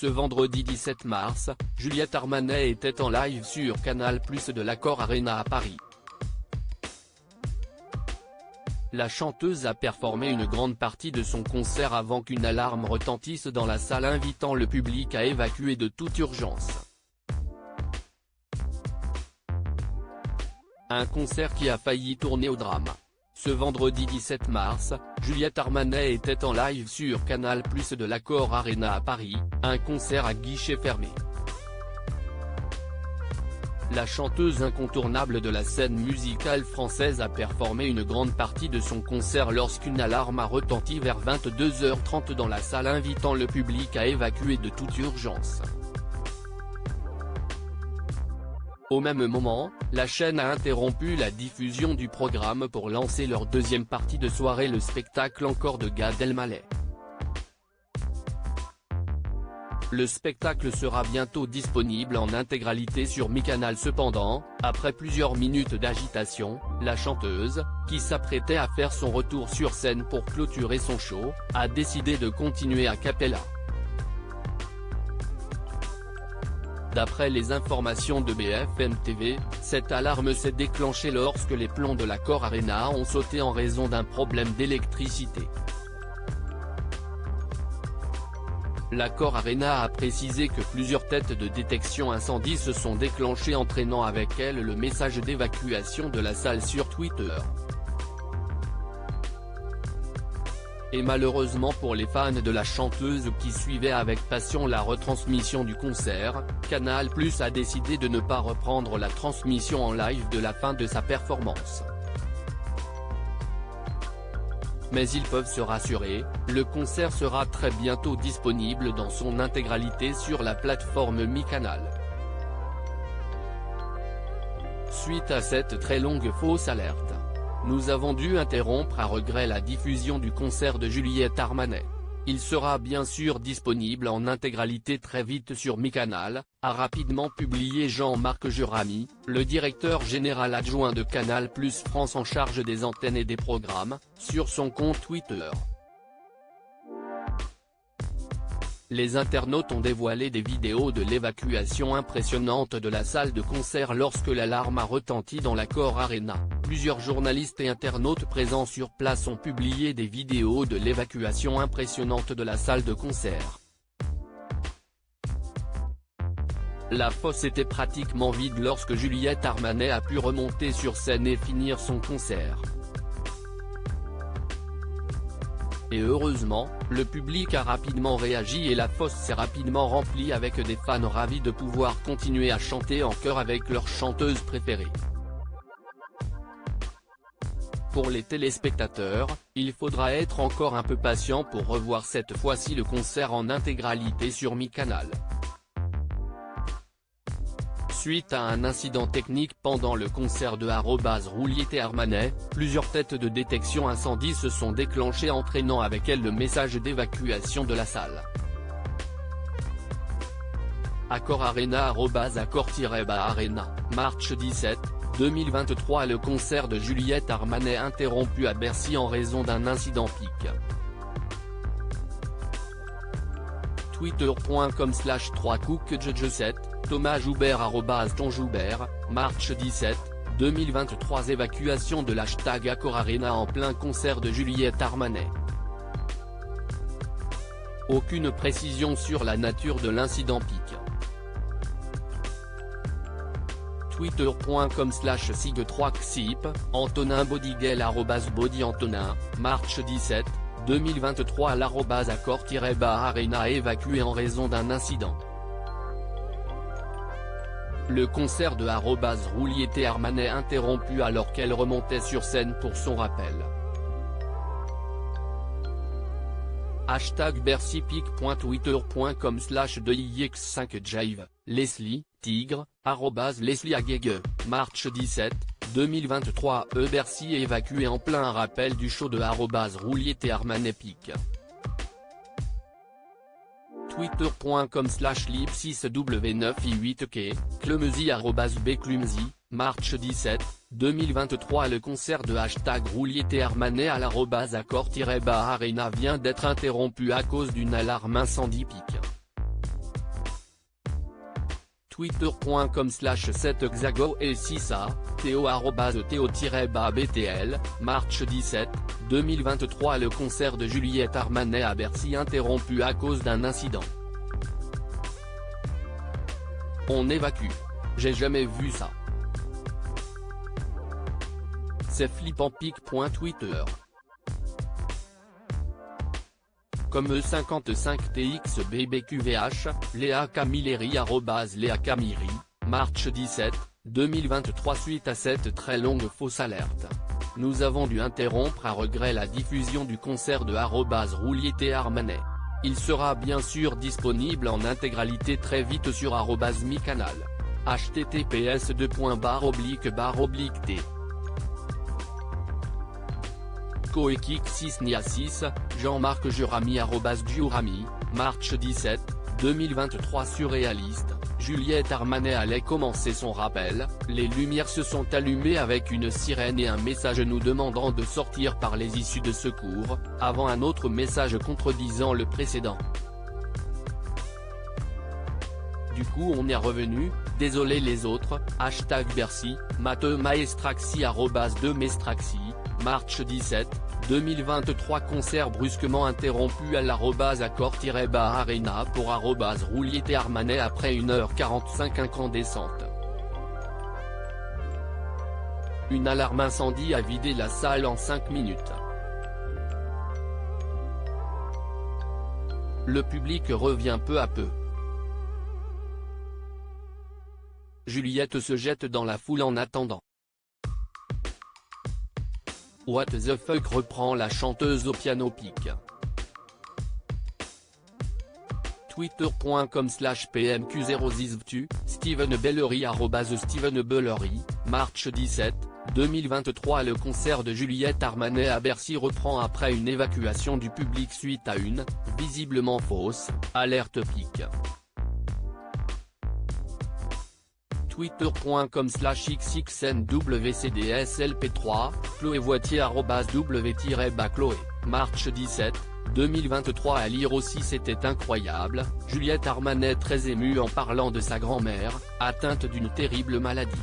Ce vendredi 17 mars, Juliette Armanet était en live sur Canal+ de l'Accor Arena à Paris. La chanteuse a performé une grande partie de son concert avant qu'une alarme retentisse dans la salle, invitant le public à évacuer de toute urgence. Un concert qui a failli tourner au drame. Ce vendredi 17 mars, Juliette Armanet était en live sur Canal+ de l'Accor Arena à Paris, un concert à guichet fermé. La chanteuse incontournable de la scène musicale française a performé une grande partie de son concert lorsqu'une alarme a retenti vers 22h30 dans la salle, invitant le public à évacuer de toute urgence. Au même moment, la chaîne a interrompu la diffusion du programme pour lancer leur deuxième partie de soirée, le spectacle Encore de Gad Elmaleh. Le spectacle sera bientôt disponible en intégralité sur MyCanal. Cependant, après plusieurs minutes d'agitation, la chanteuse, qui s'apprêtait à faire son retour sur scène pour clôturer son show, a décidé de continuer a cappella. D'après les informations de BFM TV, cette alarme s'est déclenchée lorsque les plombs de l'Accor Arena ont sauté en raison d'un problème d'électricité. L'Accor Arena a précisé que plusieurs têtes de détection incendie se sont déclenchées, entraînant avec elles le message d'évacuation de la salle sur Twitter. Et malheureusement pour les fans de la chanteuse qui suivaient avec passion la retransmission du concert, Canal+ a décidé de ne pas reprendre la transmission en live de la fin de sa performance. Mais ils peuvent se rassurer, le concert sera très bientôt disponible dans son intégralité sur la plateforme MyCanal. Suite à cette très longue fausse alerte, nous avons dû interrompre à regret la diffusion du concert de Juliette Armanet. Il sera bien sûr disponible en intégralité très vite sur MyCanal, a rapidement publié Jean-Marc Juramy, le directeur général adjoint de Canal+ France en charge des antennes et des programmes, sur son compte Twitter. Les internautes ont dévoilé des vidéos de l'évacuation impressionnante de la salle de concert lorsque l'alarme a retenti dans l'Accor Arena. Plusieurs journalistes et internautes présents sur place ont publié des vidéos de l'évacuation impressionnante de la salle de concert. La fosse était pratiquement vide lorsque Juliette Armanet a pu remonter sur scène et finir son concert. Et heureusement, le public a rapidement réagi et la fosse s'est rapidement remplie avec des fans ravis de pouvoir continuer à chanter en chœur avec leur chanteuse préférée. Pour les téléspectateurs, il faudra être encore un peu patient pour revoir cette fois-ci le concert en intégralité sur MyCanal. Suite à un incident technique pendant le concert de @Juliette Armanet, plusieurs têtes de détection incendie se sont déclenchées, entraînant avec elles le message d'évacuation de la salle. Accor Arena @Accor-Arena, mars 17, 2023. Le concert de Juliette Armanet interrompu à Bercy en raison d'un incident pic. Twitter.com/3cookjudge7, Thomas Joubert @tonjoubert, mars 17, 2023. Évacuation de l'hashtag Accor Arena en plein concert de Juliette Armanet. Aucune précision sur la nature de l'incident pic. Twitter.com/sig3xip, Antonin Bodiguel @bodyantonin, mars 17, 2023. L'Accor-Arena évacué en raison d'un incident. Le concert de Juliette Armanet interrompu alors qu'elle remontait sur scène pour son rappel. #bercypic.twitter.com/2ix5jive, Leslie, Tigre, @LeslieAgege, mars 17, 2023. Bercy évacué en plein rappel du show de Juliette Armanet pic. Twitter.com/lip6w9i8k, Clumsy @bclumsy, mars 17, 2023. Le concert de #Juliette Armanet à l'Accor-Arena vient d'être interrompu à cause d'une alarme incendie pic. Twitter.com/7hexago et 6a, Théo@Théo-BTL, March 17, 2023. Le concert de Juliette Armanet à Bercy interrompu à cause d'un incident. On évacue. J'ai jamais vu ça. C'est flippant pic.twitter. Comme E55TXBBQVH, Léa Camilleri @Léa Camilleri, March 17, 2023. Suite à cette très longue fausse alerte, nous avons dû interrompre à regret la diffusion du concert de @Juliette Armanet. Il sera bien sûr disponible en intégralité très vite sur @micanal. https://t. Koekik 6 Nia 6, Jean-Marc Jurami @Jurami, March 17, 2023. Surréaliste, Juliette Armanet allait commencer son rappel, les lumières se sont allumées avec une sirène et un message nous demandant de sortir par les issues de secours, avant un autre message contredisant le précédent. Du coup on est revenu, désolé les autres, #Bercy, Matteux Maestraxi @2mestraxi, March 17, 2023. Concert brusquement interrompu à @accord-arena pour @Juliette Armanet après 1h45 incandescente. Une alarme incendie a vidé la salle en 5 minutes. Le public revient peu à peu. Juliette se jette dans la foule en attendant. What the fuck, reprend la chanteuse au piano pic. Twitter.com/PMQ0ZISVTU, Steven Bellery @Steven Bellery, March 17, 2023. Le concert de Juliette Armanet à Bercy reprend après une évacuation du public suite à une, visiblement fausse, alerte pic. Twitter.com/XXNWCDSLP3, Chloé Voitier @W-Chloé, March 17, 2023. À lire aussi. C'était incroyable, Juliette Armanet très émue en parlant de sa grand-mère, atteinte d'une terrible maladie.